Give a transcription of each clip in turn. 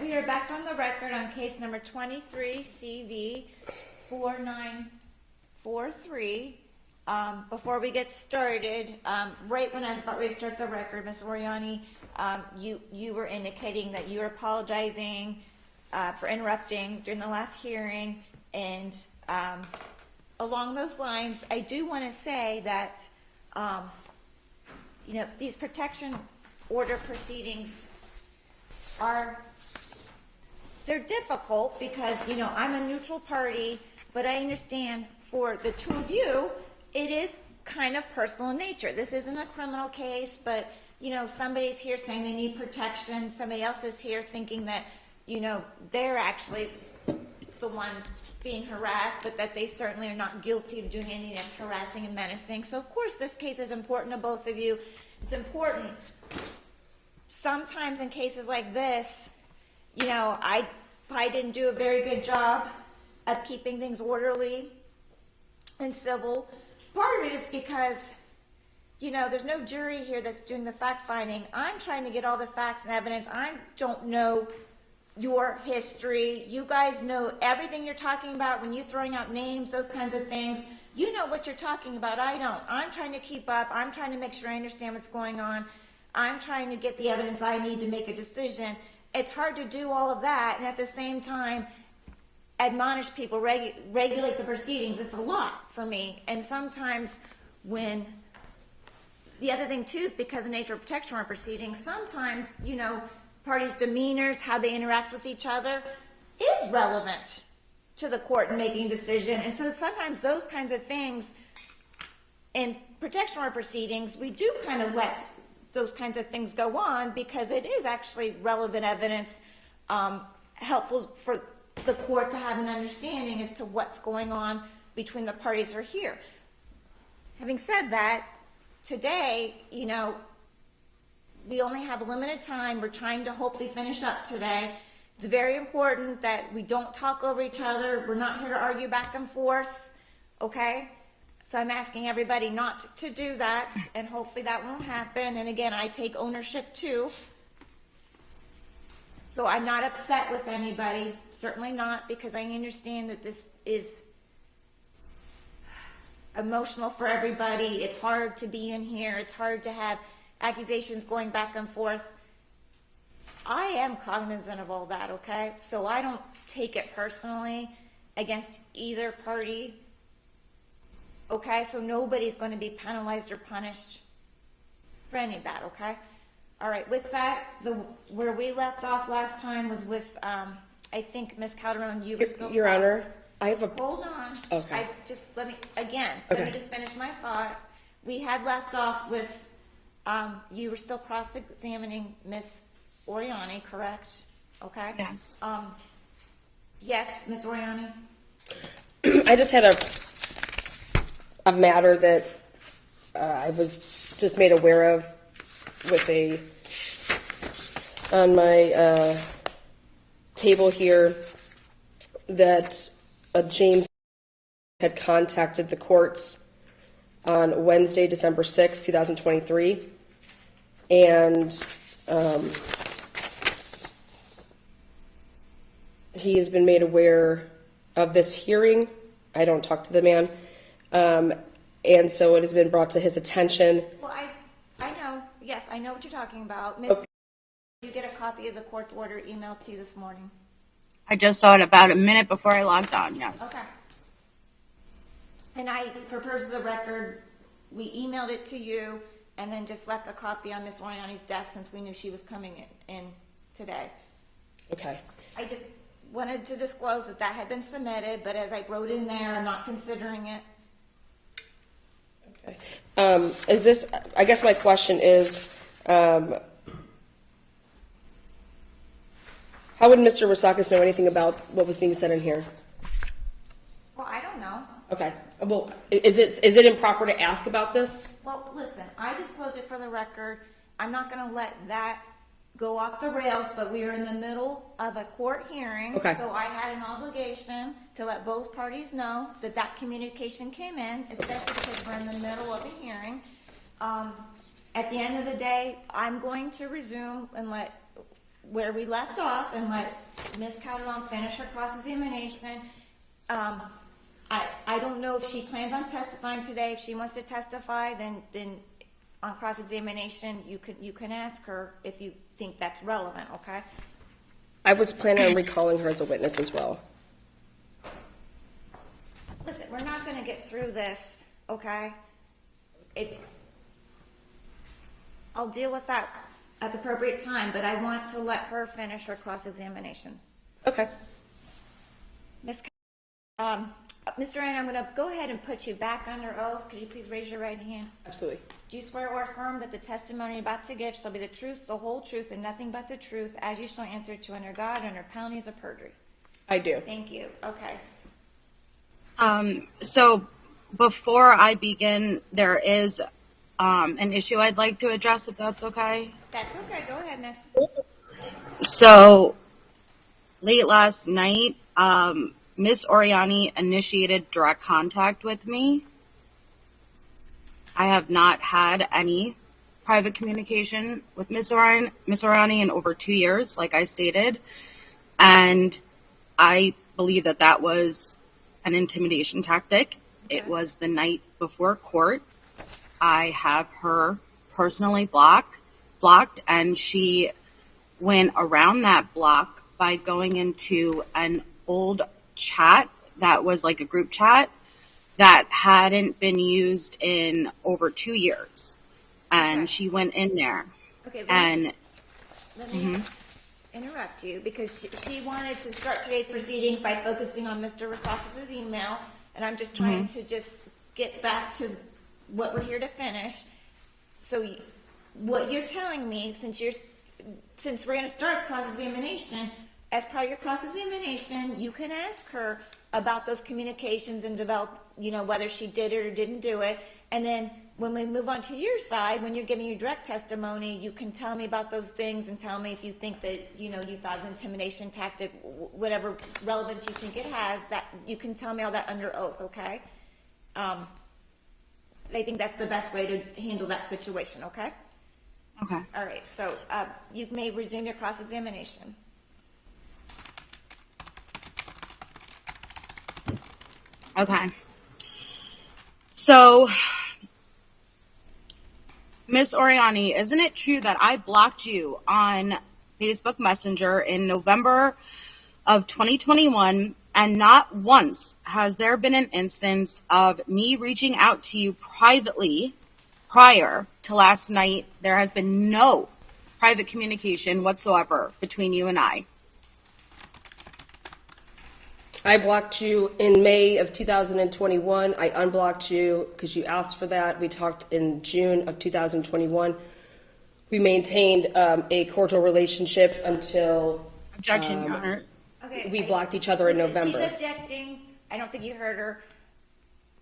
we are back on the record on case number 23 CV 4943. Before we get started, right when I was about ready to start the record, Ms. Oriani, you were indicating that you were apologizing for interrupting during the last hearing, and along those lines, I do want to say that these protection order proceedings they're difficult because, I'm a neutral party, but I understand for the two of you, it is kind of personal in nature. This isn't a criminal case, but, somebody's here saying they need protection. Somebody else is here thinking that, they're actually the one being harassed, but that they certainly are not guilty of doing anything that's harassing and menacing. So, of course, this case is important to both of you. It's important. Sometimes in cases like this, I didn't do a very good job of keeping things orderly and civil. Part of it is because, there's no jury here that's doing the fact finding. I'm trying to get all the facts and evidence. I don't know your history. You guys know everything you're talking about when you're throwing out names, those kinds of things. You know what you're talking about. I don't. I'm trying to keep up. I'm trying to make sure I understand what's going on. I'm trying to get the evidence I need to make a decision. It's hard to do all of that and at the same time admonish people, regulate the proceedings. It's a lot for me. And sometimes when the other thing too is because of the nature of protection order proceedings, sometimes, parties' demeanors, how they interact with each other is relevant to the court in making a decision. And so sometimes those kinds of things in protection order proceedings, we do kind of let those kinds of things go on because it is actually relevant evidence, helpful for the court to have an understanding as to what's going on between the parties who are here. Having said that, today, we only have a limited time. We're trying to hopefully finish up today. It's very important that we don't talk over each other. We're not here to argue back and forth, okay? So I'm asking everybody not to do that, and hopefully that won't happen. And again, I take ownership too. So I'm not upset with anybody, certainly not, because I understand that this is emotional for everybody. It's hard to be in here. It's hard to have accusations going back and forth. I am cognizant of all that, okay? So I don't take it personally against either party. Okay, so nobody's going to be penalized or punished for any of that, okay? All right, with that, where we left off last time was with, I think, Ms. Calderon, you were still... Your Honor, I have a... Hold on. Okay. Let me Okay. just finish my thought. We had left off with, you were still cross-examining Ms. Oriani, correct? Okay? Yes. Yes, Ms. Oriani? I just had a matter that I was just made aware of with on my table here that James had contacted the courts on Wednesday, December 6, 2023, and he has been made aware of this hearing. I don't talk to the man. And so it has been brought to his attention. Well, I know. Yes, I know what you're talking about. Miss, did you get a copy of the court's order emailed to you this morning? I just saw it about a minute before I logged on, yes. Okay. And for purposes of the record, we emailed it to you and then just left a copy on Miss Oriani's desk since we knew she was coming in today. Okay. I just wanted to disclose that had been submitted, but as I wrote in there, I'm not considering it. Okay. Is this, I guess my question is, how would Mr. Rasakis know anything about what was being said in here? Well, I don't know. Okay. Well, is it improper to ask about this? Well, listen, I disclosed it for the record. I'm not going to let that go off the rails, but we are in the middle of a court hearing. Okay. So I had an obligation to let both parties know that communication came in, especially because we're in the middle of a hearing. At the end of the day, I'm going to resume and let where we left off and let Ms. Calderon finish her cross-examination. I don't know if she plans on testifying today. If she wants to testify, then on cross-examination, you can ask her if you think that's relevant, okay? I was planning on recalling her as a witness as well. Listen, we're not gonna get through this, okay? I'll deal with that at the appropriate time, but I want to let her finish her cross-examination. Okay. Mr. Ryan, I'm going to go ahead and put you back under oath. Could you please raise your right hand? Absolutely. Do you swear or affirm that the testimony you're about to give shall be the truth, the whole truth, and nothing but the truth, as you shall answer to under God under penalties of perjury? I do. Thank you. Okay. So before I begin, there is an issue I'd like to address, if that's okay. That's okay. Go ahead, miss. So late last night, Miss Oriani initiated direct contact with me. I have not had any private communication with Miss Oriani in over 2 years, like I stated, and I believe that that was an intimidation tactic. Okay. It was the night before court. I have her personally blocked, and she went around that block by going into an old chat that was like a group chat that hadn't been used in over 2 years. And Okay. she went in there. Okay. Let me interrupt you because she wanted to start today's proceedings by focusing on Mr. Rosakis' email, and I'm just trying to just get back to what we're here to finish. So what you're telling me, since we're going to start cross-examination, as part of your cross-examination, you can ask her about those communications and develop, whether she did it or didn't do it. And then when we move on to your side, when you're giving your direct testimony, you can tell me about those things and tell me if you think that, you thought it was an intimidation tactic, whatever relevance you think it has, that you can tell me all that under oath, okay? I think that's the best way to handle that situation, okay? Okay. All right, so you may resume your cross-examination. Okay. So, Miss Oriani, isn't it true that I blocked you on Facebook Messenger in November of 2021, and not once has there been an instance of me reaching out to you privately prior to last night? There has been no private communication whatsoever between you and I. I blocked you in May of 2021. I unblocked you because you asked for that. We talked in June of 2021. We maintained a cordial relationship until Objection, Your Honor. Okay. we blocked each other in November. She's objecting. I don't think you heard her.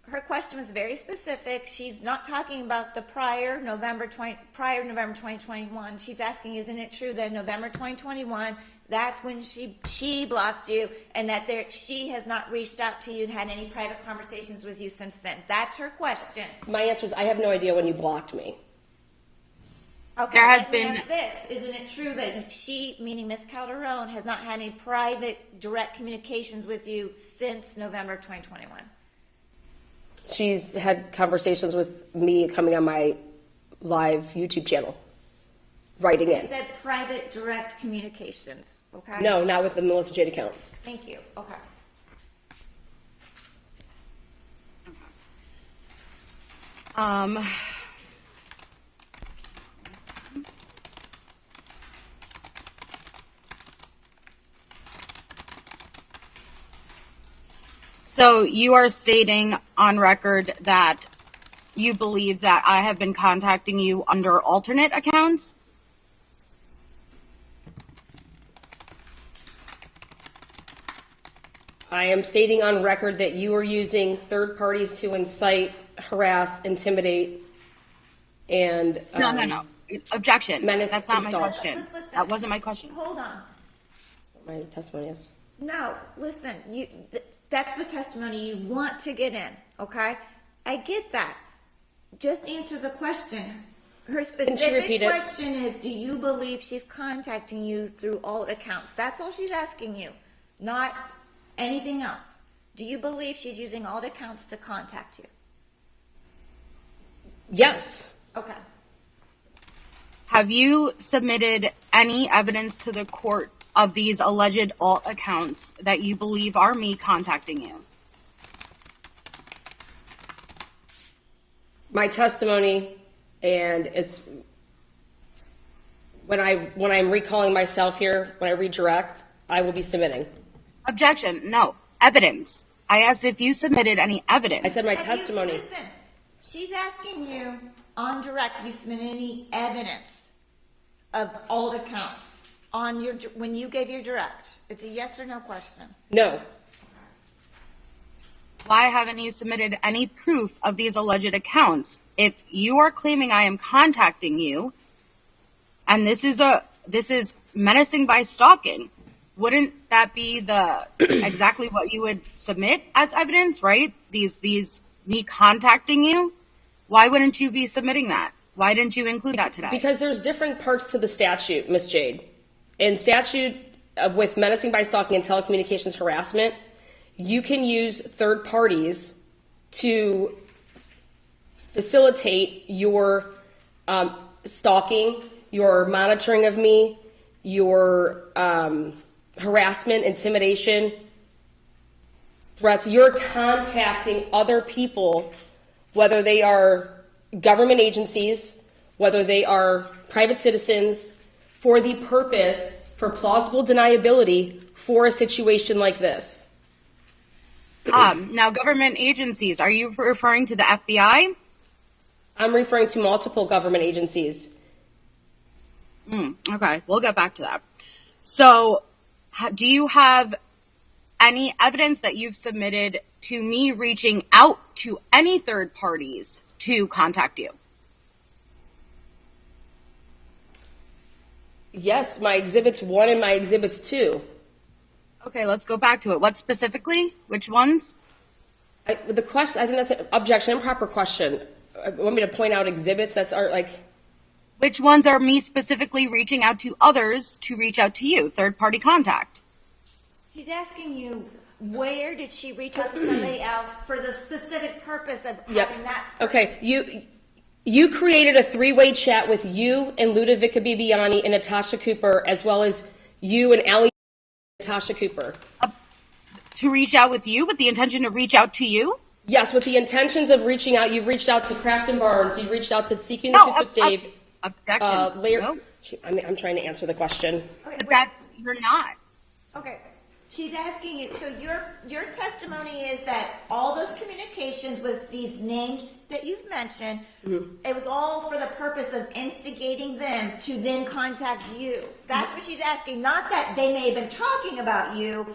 Her question was very specific. She's not talking about the prior November 2021. She's asking, isn't it true that November 2021, that's when she blocked you, and that she has not reached out to you and had any private conversations with you since then? That's her question. My answer is I have no idea when you blocked me. Okay, There has let me been- ask this. Isn't it true that she, meaning Ms. Calderon, has not had any private, direct communications with you since November 2021? She's had conversations with me coming on my live YouTube channel, writing I in. said private, direct communications, okay? No, not with the Melissa Jade account. Thank you, okay. So you are stating on record that you believe that I have been contacting you under alternate accounts? I am stating on record that you are using third parties to incite, harass, intimidate, and No. Objection. menace That's not and my stalk. question. Let's listen. That wasn't my question. Hold on. My testimony is. No, listen, that's the testimony you want to get in, okay? I get that. Just answer the question. Her Can she specific repeat it? question is, do you believe she's contacting you through alt accounts? That's all she's asking you, not anything else. Do you believe she's using alt accounts to contact you? Yes. Okay. Have you submitted any evidence to the court of these alleged alt accounts that you believe are me contacting you? My testimony, and it's when I'm recalling myself here, when I redirect, I will be submitting. Objection. No. Evidence. I asked if you submitted any evidence. I said my Have you- testimony. listen, she's asking you on direct, have you submitted any evidence of alt accounts on your, when you gave your direct? It's a yes or no question. No. Why haven't you submitted any proof of these alleged accounts? If you are claiming I am contacting you, and this is menacing by stalking, wouldn't that be the exactly what you would submit as evidence, right? These me contacting you? Why wouldn't you be submitting that? Why didn't you include that today? Because there's different parts to the statute, Ms. Jade. In statute with menacing by stalking and telecommunications harassment, you can use third parties to facilitate your stalking, your monitoring of me, your harassment, intimidation, threats. You're contacting other people, whether they are government agencies, whether they are private citizens, for the purpose, for plausible deniability for a situation like this. Now, government agencies, are you referring to the FBI? I'm referring to multiple government agencies. Okay, we'll get back to that. So, do you have any evidence that you've submitted to me reaching out to any third parties to contact you? Yes, my exhibits 1 and my exhibits 2. Okay, let's go back to it. What specifically? Which ones? The question, I think that's an objection, improper question. Want me to point out exhibits? That's our, like, Which ones are me specifically reaching out to others to reach out to you? Third party contact. She's asking you, where did she reach out to somebody else for the specific purpose of having that? Okay, you created a three-way chat with you and Ludovica Bibiani and Natasha Cooper, as well as you and Ali and Natasha Cooper. To reach out with you with the intention to reach out to you? Yes, with the intentions of reaching out. You've reached out to Kraft and Barnes. You've reached out to Seeking the Truth with Dave. Objection. Later, I'm trying to answer the question. Okay, But that's, you're not. okay. She's asking you, so your testimony is that all those communications with these names that you've mentioned, it was all for the purpose of instigating them to then contact you. That's what she's asking. Not that they may have been talking about you,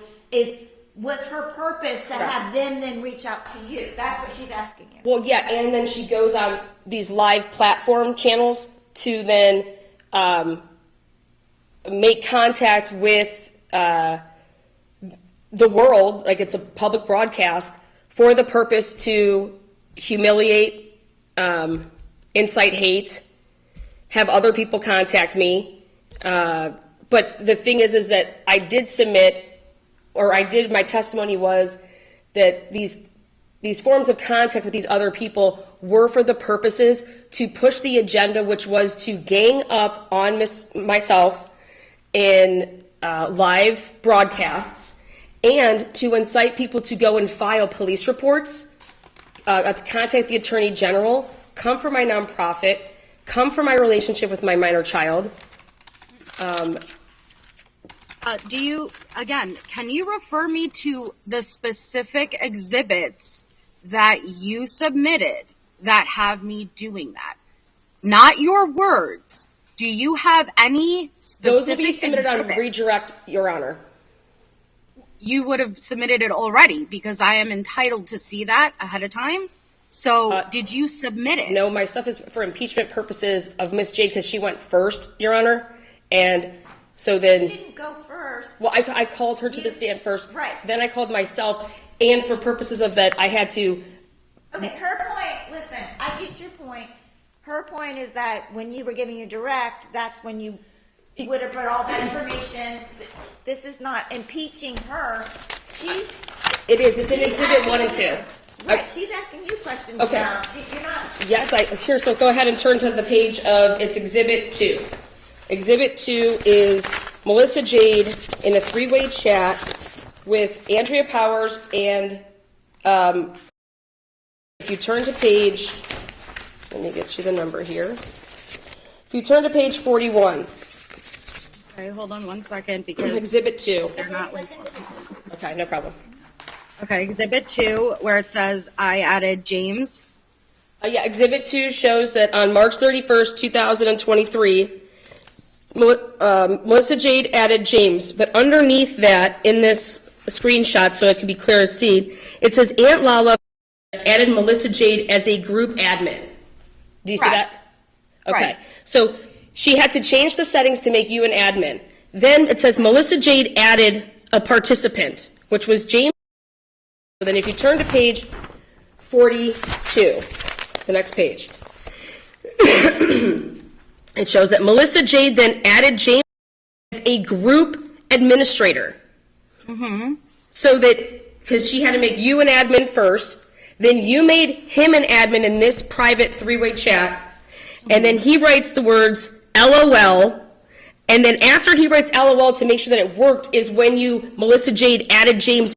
was her purpose to have them then reach out to you. That's what she's asking you. Well, yeah, and then she goes on these live platform channels to then make contact with the world, like it's a public broadcast, for the purpose to humiliate, incite hate, have other people contact me. But the thing is that I did submit, or my testimony was that these forms of contact with these other people were for the purposes to push the agenda, which was to gang up on myself in live broadcasts and to incite people to go and file police reports, to contact the Attorney General, come for my nonprofit, come for my relationship with my minor child. Can you refer me to the specific exhibits that you submitted that have me doing that? Not your words. Do you have any specific Those will be submitted on exhibit? redirect, Your Honor. You would have submitted it already because I am entitled to see that ahead of time. So did you submit it? No, my stuff is for impeachment purposes of Miss Jade because she went first, Your Honor. And so then... She didn't go first. Well, I called her to the stand first. Right. Then I called myself, and for purposes of that, I had to... Okay, her point, listen, I get your point. her point is that when you were giving your direct, that's when you would have put all that information. This is not impeaching her. It is. It's in Exhibit 1 and 2. Right, she's asking you questions Okay. now. You're not. Yes, here, so go ahead and turn to the page of, it's Exhibit 2. Exhibit 2 is Melissa Jade in a three-way chat with Andrea Powers and, if you turn to page, let me get you the number here. If you turn to page 41. Okay, hold on one second because Exhibit 2. they're not. Okay, no problem. Okay, Exhibit 2, where it says I added James. Exhibit 2 shows that on March 31st, 2023, Melissa Jade added James, but underneath that, in this screenshot, so it can be clear as seen, it says Aunt Lala added Melissa Jade as a group admin. Do you see Correct. that? Okay. Right. So she had to change the settings to make you an admin. Then it says Melissa Jade added a participant, which was James. So then if you turn to page 42, the next page, it shows that Melissa Jade then added James as a group administrator. Mm-hmm. So that, because she had to make you an admin first, then you made him an admin in this private three-way chat, and then he writes the words LOL, and then after he writes LOL to make sure that it worked is when you, Melissa Jade, added James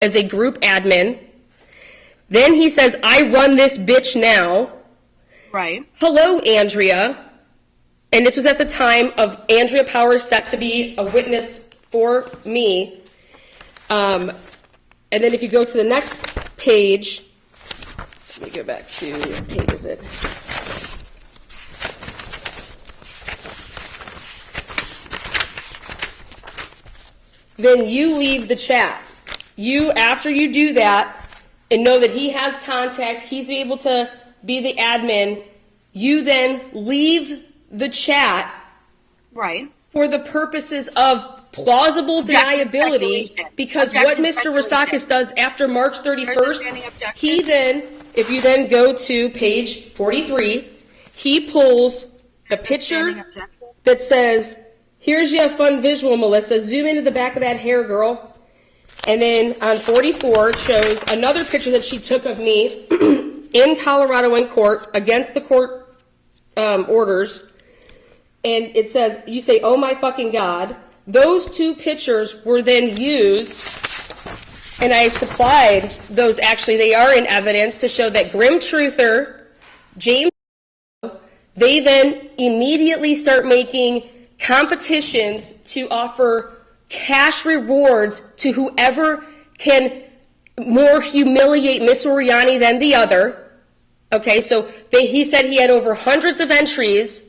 as a group admin. Then he says, I run this bitch now. Right. Hello, Andrea. And this was at the time of Andrea Powers set to be a witness for me. And then if you go to the next page, let me go back to, what page is it? Then you leave the chat. You, after you do that, and know that he has contact, he's able to be the admin, you then leave the chat. Right. For the purposes of plausible deniability, because what Mr. Rasakis does after March 31st, he then, if you then go to page 43, he pulls a picture that says, here's your fun visual, Melissa, zoom into the back of that hair, girl. And then on 44, it shows another picture that she took of me in Colorado in court, against the court orders. And it says, you say, oh my fucking God. Those two pictures were then used, and I supplied those, actually, they are in evidence to show that Grim Truther, James, they then immediately start making competitions to offer cash rewards to whoever can more humiliate Miss Oriani than the other. Okay, so he said he had over hundreds of entries,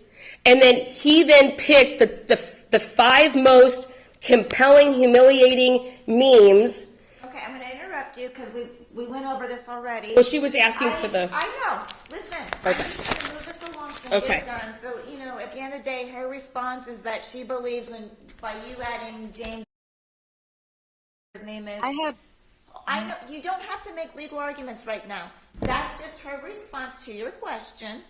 and then he then picked the five most compelling, humiliating memes. Okay, I'm going to interrupt you because we went over this already. Well, she was asking for the... I know. Listen, I'm just going to move this along so Okay. it's done. So, at the end of the day, her response is that she believes by you adding James, his name is... I know, you don't have to make legal arguments right now. That's just her response to your question,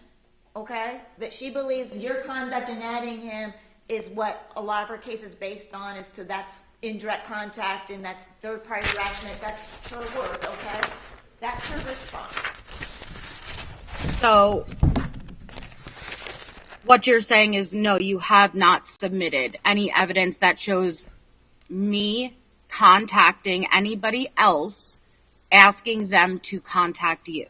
okay? That she believes your conduct in adding him is what a lot of her case is based on, that's indirect contact and that's third-party harassment. That's her word, okay? That's her response. So what you're saying is, no, you have not submitted any evidence that shows me contacting anybody else, asking them to contact you.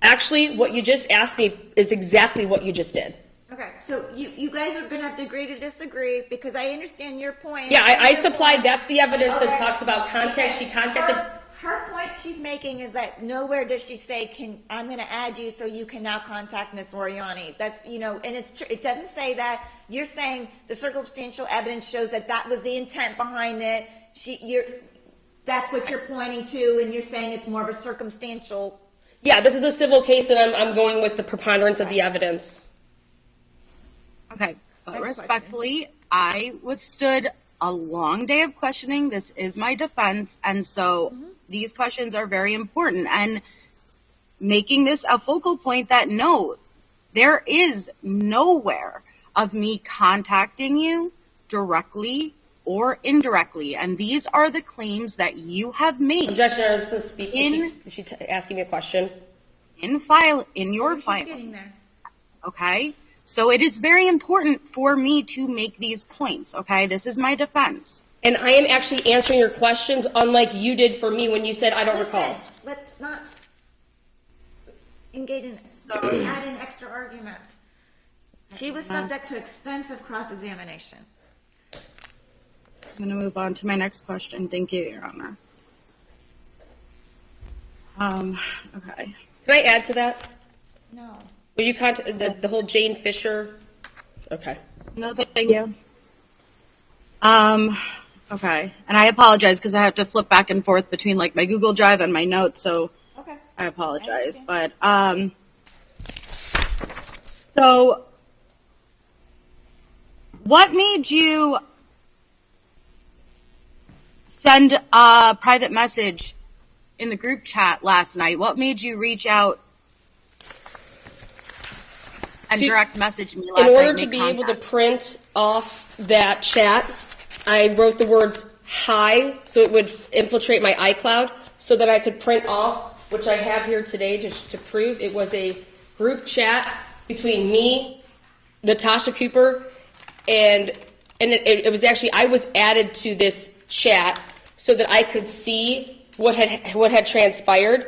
Actually, what you just asked me is exactly what you just did. Okay, so you guys are going to have to agree to disagree because I understand your point. Yeah, I supplied, that's the evidence that Okay. talks about contact. She contacted... Her point she's making is that nowhere does she say, I'm going to add you so you can now contact Miss Oriani. That's, and it's true. It doesn't say that. You're saying the circumstantial evidence shows that was the intent behind it. That's what you're pointing to, and you're saying it's more of a circumstantial. Yeah, this is a civil case, and I'm going with the preponderance of the evidence. Okay, but Next respectfully, I withstood a long day of questioning. This is my defense, and so these questions are very important. And making this a focal point that no, There is nowhere of me contacting you directly or indirectly, and these are the claims that you have made. Objection, Your Honor, this is speaking. Is she asking me a question? In your She's file. getting there. Okay? So it is very important for me to make these points, okay? This is my defense. And I am actually answering your questions unlike you did for me when you said, I don't Listen, recall. let's not engage in add in extra arguments. She was subject to extensive cross-examination. I'm going to move on to my next question. Thank you, Your Honor. Okay. Can I add to that? No. Will you contact the whole Jane Fisher? Okay. No, thank you. Okay. And I apologize because I have to flip back and forth between like my Google Drive and my notes, so Okay. I apologize. But, so what made you send a private message in the group chat last night? What made you reach out and direct message me last night? In order to be able to print off that chat, I wrote the words hi so it would infiltrate my iCloud so that I could print off, which I have here today to prove it was a group chat between me, Natasha Cooper, and it was actually, I was added to this chat so that I could see what had transpired.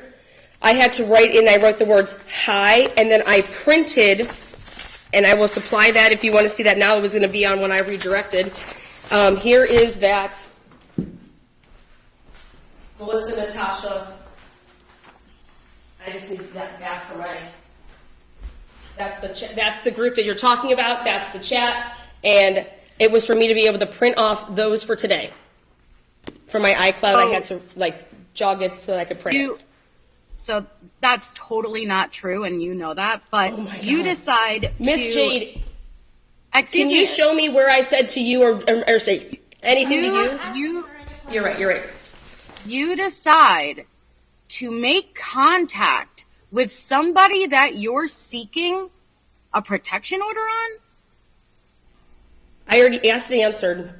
I had to write in, I wrote the words hi, and then I printed, and I will supply that if you want to see that now. It was going to be on when I redirected. Here is that Melissa, Natasha. I just need that back for my. That's the group that you're talking about. That's the chat, and it was for me to be able to print off those for today. For my iCloud, I had to like jog it so that I could print it. So that's totally not true, and you know that. But you decide, Miss Jade. Excuse Can me. you show me where I said to you or say anything to you? You're right. You're right. You decide to make contact with somebody that you're seeking a protection order on? I already asked and answered.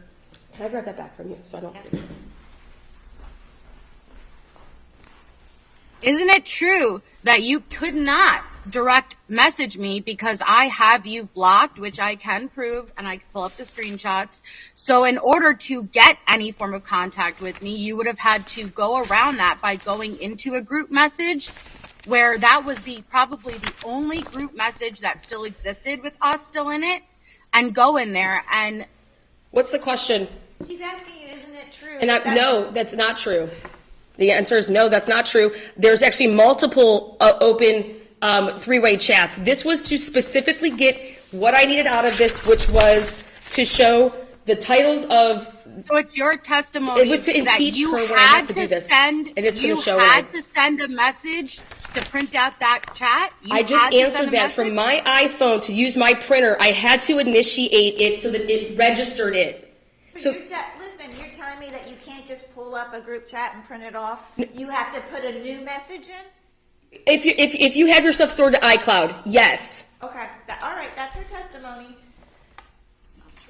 Can I grab that back from you so I don't? Yes. Isn't it true that you could not direct message me because I have you blocked, which I can prove, and I can pull up the screenshots. So in order to get any form of contact with me, you would have had to go around that by going into a group message where that was probably the only group message that still existed with us still in it, and go in there and... What's the question? She's asking you, isn't it true? And no, that's not true. The answer is no, that's not true. There's actually multiple open three-way chats. This was to specifically get what I needed out of this, which was to show the titles of... So it's your testimony it was to impeach her when I had to do this. And it's going to show to send a message to print out that chat? I just answered that. From my iPhone to use my printer, I had to initiate it so that it registered it. So listen, you're telling me that you can't just pull up a group chat and print it off? You have to put a new message in? If you have your stuff stored to iCloud, yes. Okay, all right, that's her testimony.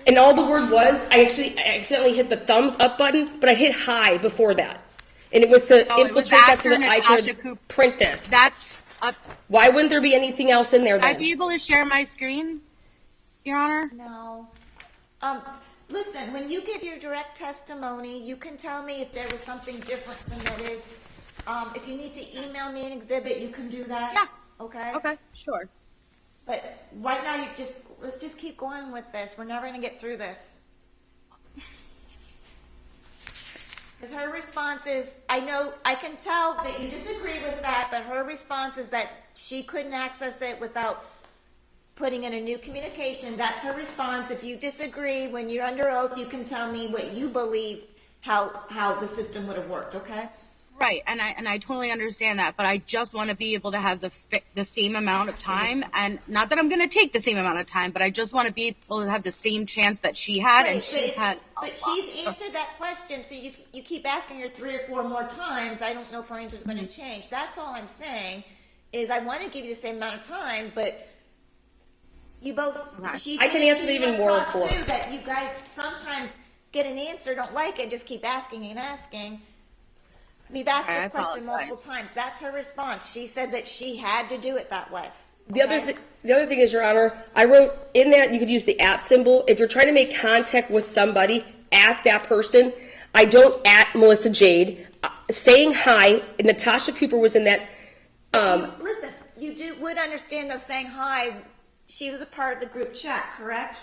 And all the word was, I accidentally hit the thumbs up button, but I hit hi before that. And it was to infiltrate that so that I could print this. Why wouldn't there be anything else in there then? I'd be able to share my screen, Your Honor? No. Listen, when you give your direct testimony, you can tell me if there was something different submitted. If you need to email me an exhibit, you can do that. Yeah. Okay? Okay, sure. But right now, let's just keep going with this. We're never going to get through this. Because her response is, I can tell that you disagree with that, but her response is that she couldn't access it without putting in a new communication. That's her response. If you disagree, when you're under oath, you can tell me what you believe, how the system would have worked, okay? Right, and I totally understand that, but I just want to be able to have the same amount of time, and not that I'm going to take the same amount of time, but I just want to be able to have the same chance that she had, and she had. But she's answered that question, so you keep asking her 3 or 4 more times. I don't know if her answer's going to change. That's all I'm saying, is I want to give you the same amount of time, but You both. Okay. She I can did it answer to you even and more Ross, for- too, that you guys sometimes get an answer, don't like it, just keep asking and asking. We've asked Okay, this I question apologize. multiple times. That's her response. She said that she had to do it that way. The Okay? other thing is, Your Honor, I wrote in that you could use the at symbol. If you're trying to make contact with somebody, at that person. I don't at Melissa Jade. Saying hi, Natasha Cooper was in that. Listen, you would understand though saying hi. She was a part of the group chat, correct?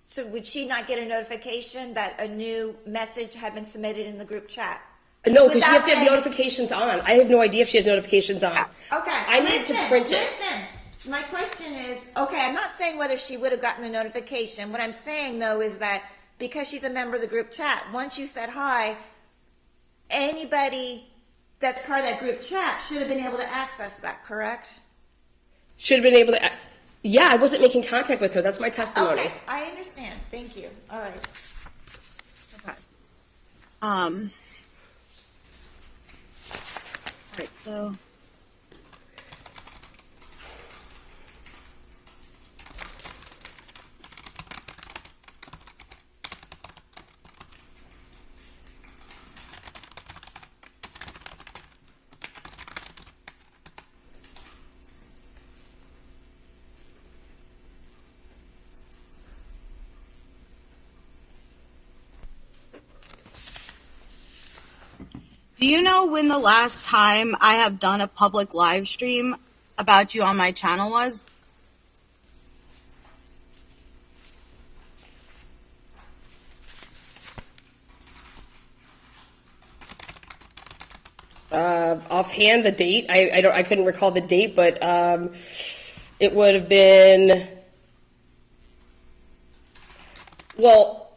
So would she not get a notification that a new message had been submitted in the group chat? No, because you have to have Without saying- notifications on. I have no idea if she has notifications on. Okay. I need to print it. Listen. My question is, okay, I'm not saying whether she would have gotten the notification. What I'm saying though is that because she's a member of the group chat, once you said hi, anybody that's part of that group chat should have been able to access that, correct? Should have been able to. Yeah, I wasn't making contact with her. That's my testimony. Okay, I understand. Thank you. All right. Okay. All right, so. Do you know when the last time I have done a public live stream about you on my channel was? Offhand, the date, I couldn't recall the date, but it would have been. Well,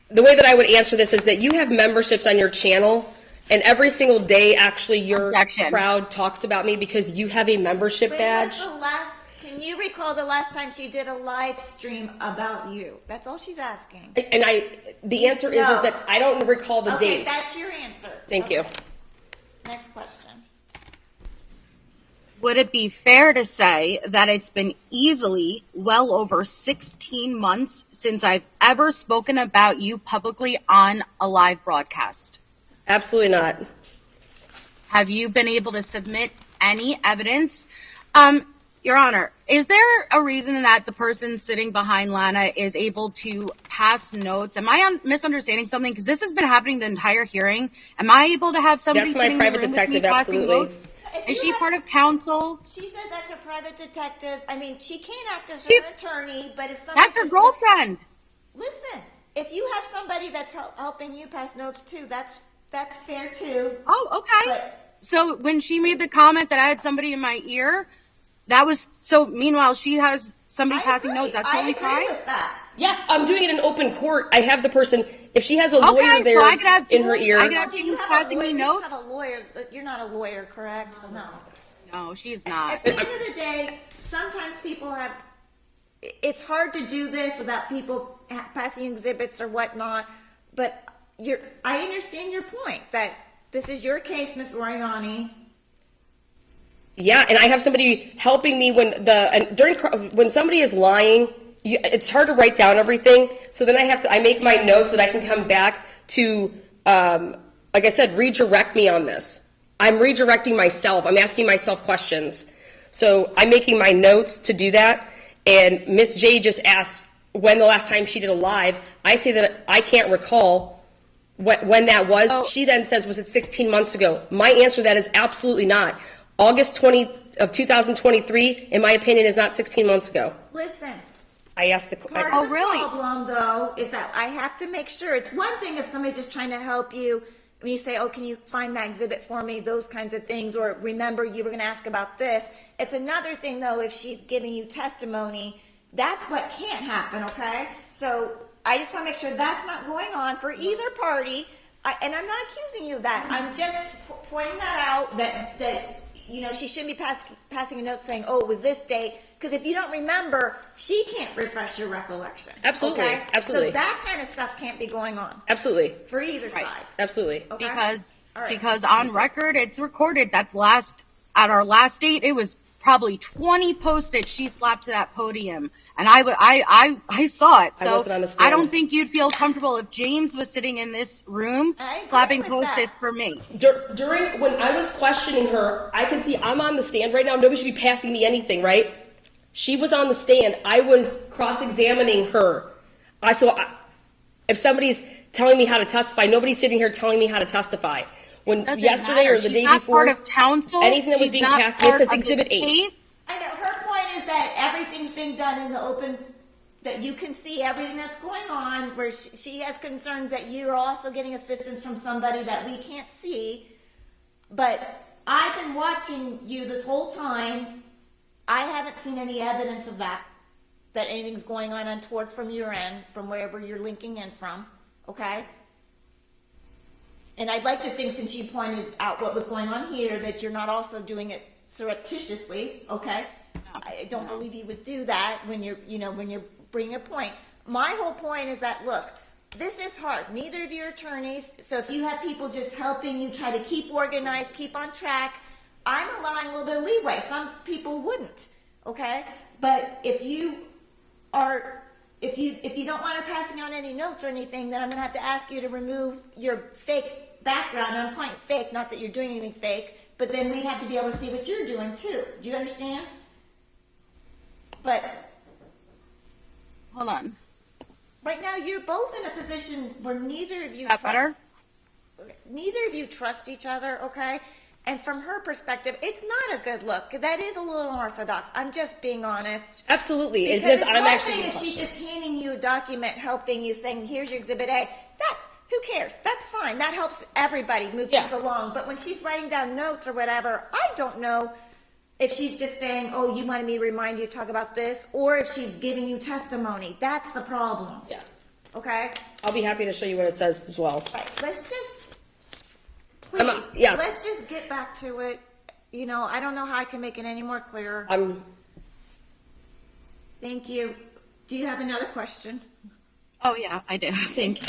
the way that I would answer this is that you have memberships on your channel, and every single day, actually, your Objection. crowd talks about me because you have a membership When badge. was the last? Can you recall the last time she did a live stream about you? That's all she's asking. And the answer is No. that I don't recall the Okay, date. that's your answer. Thank you. Okay. Next question. Would it be fair to say that it's been easily well over 16 months since I've ever spoken about you publicly on a live broadcast? Absolutely not. Have you been able to submit any evidence? Your Honor, is there a reason that the person sitting behind Lana is able to pass notes? Am I misunderstanding something? Because this has been happening the entire hearing. Am I able to have somebody That's my sitting private in the room with me detective, passing absolutely. notes? If Is you she have- part of counsel? She says that's her private detective. I mean, she can't act as She- her attorney, but if somebody That's her just- girlfriend. Listen, if you have somebody that's helping you pass notes too, that's fair too. Oh, okay. But- So when she made the comment that I had somebody in my ear, that was so. Meanwhile, she has somebody I passing agree. notes. That's I totally agree fine. with that. Yeah, I'm doing it in open court. I have the person, if she has a lawyer Okay, there so I could have in her two- ear. I could have Do two you have passing a lawyer? me You notes. have a lawyer. You're not a lawyer, correct? No. No, she is not. At the end of the day, sometimes people have. It's hard to do this without people passing exhibits or whatnot. But I understand your point that this is your case, Miss Oriani. Yeah, and I have somebody helping me when somebody is lying. It's hard to write down everything, so then I make my notes so that I can come back to, like I said, redirect me on this. I'm redirecting myself. I'm asking myself questions. So I'm making my notes to do that. And Miss J just asked when the last time she did a live. I say that I can't recall when that was. Oh. She then says, was it 16 months ago? My answer to that is absolutely not. August 20 of 2023, in my opinion, is not 16 months ago. Listen. I asked the. Part Oh, of the really? problem, though, is that I have to make sure. It's one thing if somebody's just trying to help you. When you say, "Oh, can you find that exhibit for me?" Those kinds of things, or remember you were going to ask about this. It's another thing, though, if she's giving you testimony. That's what can't happen. Okay, so I just want to make sure that's not going on for either party. And I'm not accusing you of that. I'm just pointing that out. That she shouldn't be passing a note saying, "Oh, it was this date." Because if you don't remember, she can't refresh your recollection. Absolutely, Okay? absolutely. So that kind of stuff can't be going on Absolutely, for either Right. side. absolutely. Okay? because All right. because on record it's recorded that at our last date it was probably 20 posts that she slapped to that podium, and I saw it. I So wasn't on the stand. I don't think you'd feel comfortable if James was sitting in this room I agree slapping with post-its that. for me. During, when I was questioning her, I can see I'm on the stand right now. Nobody should be passing me anything, right? She was on the stand. I was cross-examining her. If somebody's telling me how to testify, nobody's sitting here telling me how to testify. When Doesn't yesterday matter. or the She's day not before, part of counsel. anything that was She's being not passed to me, it part says of Exhibit this 8. case. I know her point is that everything's being done in the open, that you can see everything that's going on, where she has concerns that you are also getting assistance from somebody that we can't see. But I've been watching you this whole time. I haven't seen any evidence of that anything's going on untoward from your end, from wherever you're linking in from, okay? And I'd like to think, since you pointed out what was going on here, that you're not also doing it surreptitiously, okay? I don't believe you would do that when you're bringing a point. My whole point is that, look, this is hard. Neither of you are attorneys, so if you have people just helping you try to keep organized, keep on track, I'm allowing a little bit of leeway. Some people wouldn't, okay? But if you don't want her passing on any notes or anything, then I'm going to have to ask you to remove your fake background. And I'm calling it fake, not that you're doing anything fake, but then we'd have to be able to see what you're doing too. Do you understand? But Hold on. right now, you're both in a position where neither of you trust each other, okay? And from her perspective, it's not a good look. That is a little unorthodox. I'm just being honest. Absolutely. Because it's I'm one actually thing if she's just handing you a document, helping you, saying, here's your Exhibit A. Who cares? That's fine. That helps everybody move things along. But when she's writing down notes or whatever, I don't know if she's just saying, oh, you wanted me to remind you to talk about this, or if she's giving you testimony. That's the problem. Yeah. Okay? I'll be happy to show you what it says as well. Right. Let's just, I'm please, yes. let's just get back to it. You know, I don't know how I can make it any more clear. Thank you. Do you have another question? Oh yeah, I do. Thank you.